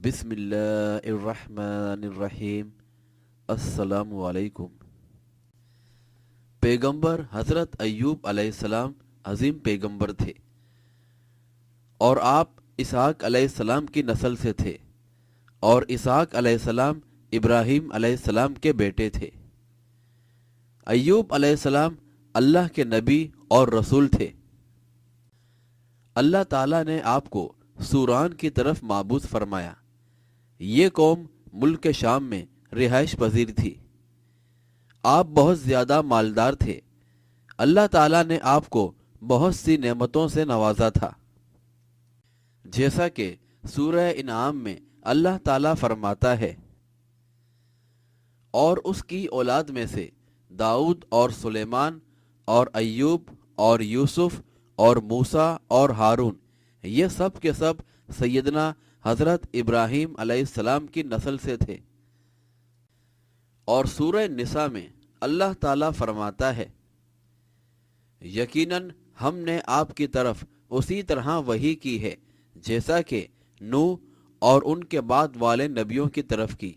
بسم اللہ الرحمن الرحیم۔ السلام علیکم۔ پیغمبر حضرت ایوب علیہ السلام عظیم پیغمبر تھے اور آپ اسحاق علیہ السلام کی نسل سے تھے، اور اسحاق علیہ السلام ابراہیم علیہ السلام کے بیٹے تھے۔ ایوب علیہ السلام اللہ کے نبی اور رسول تھے۔ اللہ تعالیٰ نے آپ کو سوران کی طرف مابعوث فرمایا۔ یہ قوم ملک شام میں رہائش پذیر تھی۔ آپ بہت زیادہ مالدار تھے۔ اللہ تعالیٰ نے آپ کو بہت سی نعمتوں سے نوازا تھا، جیسا کہ سورہ انعام میں اللہ تعالیٰ فرماتا ہے، اور اس کی اولاد میں سے داؤد اور سلیمان اور ایوب اور یوسف اور موسیٰ اور ہارون، یہ سب کے سب سیدنا حضرت ابراہیم علیہ السلام کی نسل سے تھے۔ اور سورہ نساء میں اللہ تعالیٰ فرماتا ہے، یقیناً ہم نے آپ کی طرف اسی طرح وحی کی ہے جیسا کہ نوح اور ان کے بعد والے نبیوں کی طرف کی،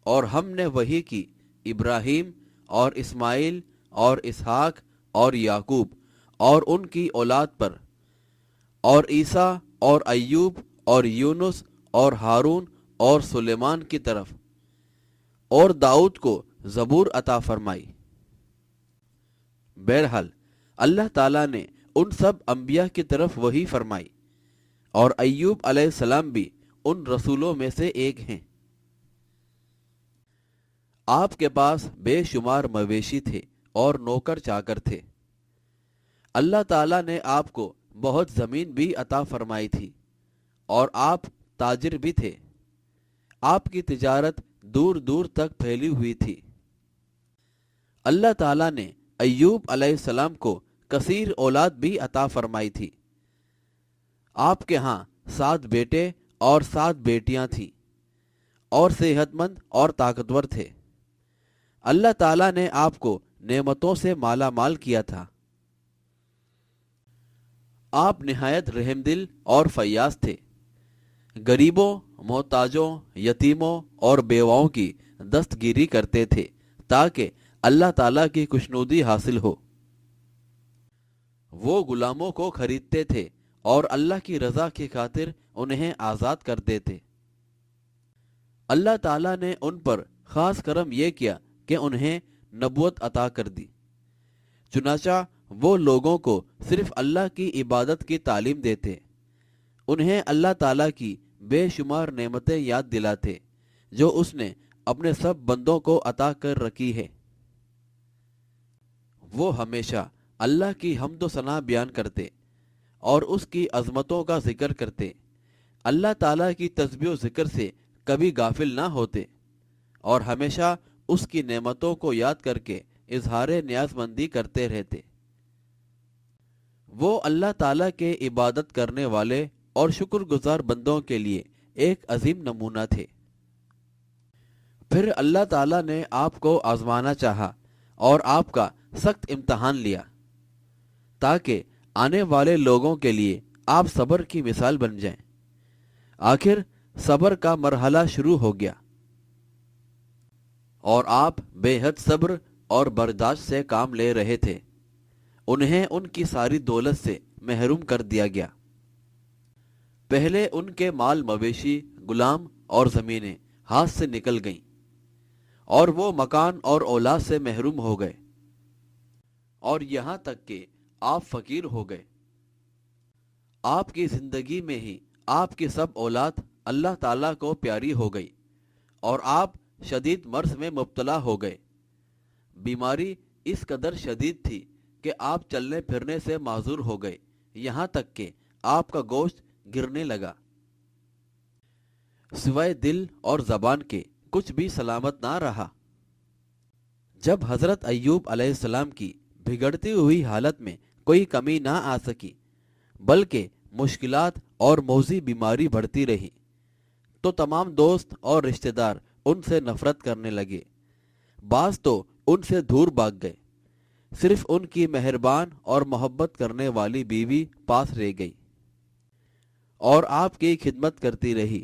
اور ہم نے وحی کی ابراہیم اور اسماعیل اور اسحاق اور یعقوب اور ان کی اولاد پر، اور عیسیٰ اور ایوب اور یونس اور ہارون اور سلیمان کی طرف، اور داؤد کو زبور عطا فرمائی۔ بہرحال اللہ تعالیٰ نے ان سب انبیاء کی طرف وحی فرمائی، اور ایوب علیہ السلام بھی ان رسولوں میں سے ایک ہیں۔ آپ کے پاس بے شمار مویشی تھے اور نوکر چاکر تھے۔ اللہ تعالیٰ نے آپ کو بہت زمین بھی عطا فرمائی تھی، اور آپ تاجر بھی تھے۔ آپ کی تجارت دور دور تک پھیلی ہوئی تھی۔ اللہ تعالیٰ نے ایوب علیہ السلام کو کثیر اولاد بھی عطا فرمائی تھی۔ آپ کے ہاں 7 بیٹے اور 7 بیٹیاں تھیں، اور صحت مند اور طاقتور تھے۔ اللہ تعالیٰ نے آپ کو نعمتوں سے مالا مال کیا تھا۔ آپ نہایت رحم دل اور فیاض تھے۔ غریبوں، محتاجوں، یتیموں اور بیواؤں کی دستگیری کرتے تھے تاکہ اللہ تعالیٰ کی خوشنودی حاصل ہو۔ وہ غلاموں کو خریدتے تھے اور اللہ کی رضا کی خاطر انہیں آزاد کرتے تھے۔ اللہ تعالیٰ نے ان پر خاص کرم یہ کیا کہ انہیں نبوت عطا کر دی، چنانچہ وہ لوگوں کو صرف اللہ کی عبادت کی تعلیم دیتے، انہیں اللہ تعالیٰ کی بے شمار نعمتیں یاد دلاتے جو اس نے اپنے سب بندوں کو عطا کر رکھی ہے۔ وہ ہمیشہ اللہ کی حمد و ثنا بیان کرتے اور اس کی عظمتوں کا ذکر کرتے، اللہ تعالیٰ کی تسبیح و ذکر سے کبھی غافل نہ ہوتے، اور ہمیشہ اس کی نعمتوں کو یاد کر کے اظہار نیاز مندی کرتے رہتے۔ وہ اللہ تعالیٰ کے عبادت کرنے والے اور شکر گزار بندوں کے لیے ایک عظیم نمونہ تھے۔ پھر اللہ تعالیٰ نے آپ کو آزمانا چاہا اور آپ کا سخت امتحان لیا، تاکہ آنے والے لوگوں کے لیے آپ صبر کی مثال بن جائیں۔ آخر صبر کا مرحلہ شروع ہو گیا، اور آپ بے حد صبر اور برداشت سے کام لے رہے تھے۔ انہیں ان کی ساری دولت سے محروم کر دیا گیا۔ پہلے ان کے مال مویشی، غلام اور زمینیں ہاتھ سے نکل گئیں، اور وہ مکان اور اولاد سے محروم ہو گئے، اور یہاں تک کہ آپ فقیر ہو گئے۔ آپ کی زندگی میں ہی آپ کی سب اولاد اللہ تعالیٰ کو پیاری ہو گئی، اور آپ شدید مرض میں مبتلا ہو گئے۔ بیماری اس قدر شدید تھی کہ آپ چلنے پھرنے سے معذور ہو گئے، یہاں تک کہ آپ کا گوشت گرنے لگا۔ سوائے دل اور زبان کے کچھ بھی سلامت نہ رہا۔ جب حضرت ایوب علیہ السلام کی بگڑتی ہوئی حالت میں کوئی کمی نہ آ سکی، بلکہ مشکلات اور موذی بیماری بڑھتی رہی، تو تمام دوست اور رشتہ دار ان سے نفرت کرنے لگے۔ بعض تو ان سے دور بھاگ گئے، صرف ان کی مہربان اور محبت کرنے والی بیوی پاس رہ گئی اور آپ کی خدمت کرتی رہی۔